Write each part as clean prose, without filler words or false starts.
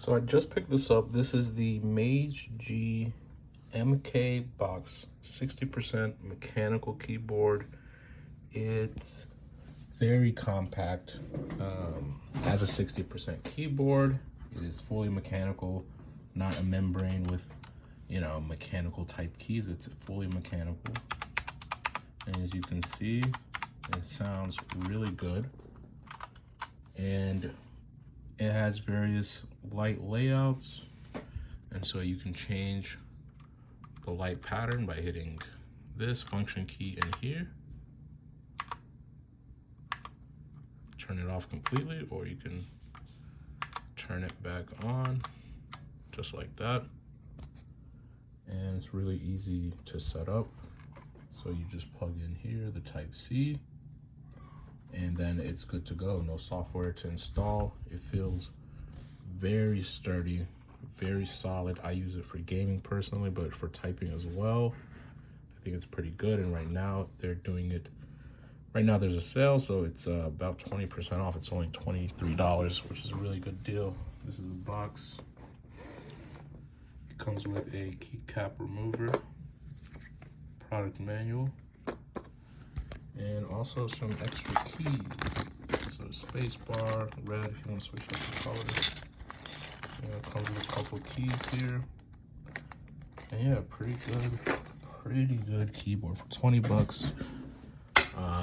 So I just picked this up. This is the MageGee MK box, 60% mechanical keyboard. It's very compact. Has a 60% keyboard. It is fully mechanical, not a membrane with, you know, mechanical type keys. It's fully mechanical. And as you can see, it sounds really good. And it has various light layouts, and so you can change the light pattern by hitting this function key in here, turn it off completely, or you can turn it back on just like that. And it's really easy to set up. So you just plug in here the type C, and then it's good to go. No software to install. It feels very sturdy, very solid. I use it for gaming personally, but for typing as well, I think it's pretty good. And right now they're doing it, right now there's a sale, so it's about 20% off. It's only $23, which is a really good deal. This is the box. It comes with a keycap remover, product manual, and also some extra keys. So space bar, red if you want to switch up the colors. And it comes with a couple keys here. And yeah, pretty good keyboard for 20 bucks.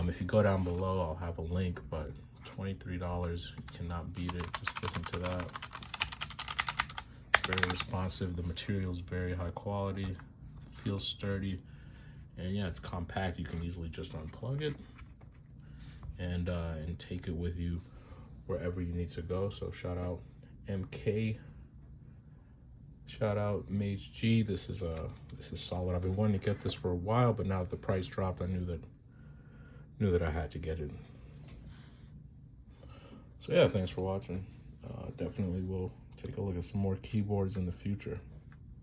If you go down below, I'll have a link, but $23, you cannot beat it. Just listen to that. Very responsive. The material is very high quality. It feels sturdy. And yeah, it's compact. You can easily just unplug it and take it with you wherever you need to go. So shout out MK, shout out MageGee. This is solid. I've been wanting to get this for a while, but now that the price dropped, I knew that I had to get it. So yeah, thanks for watching. Definitely will take a look at some more keyboards in the future.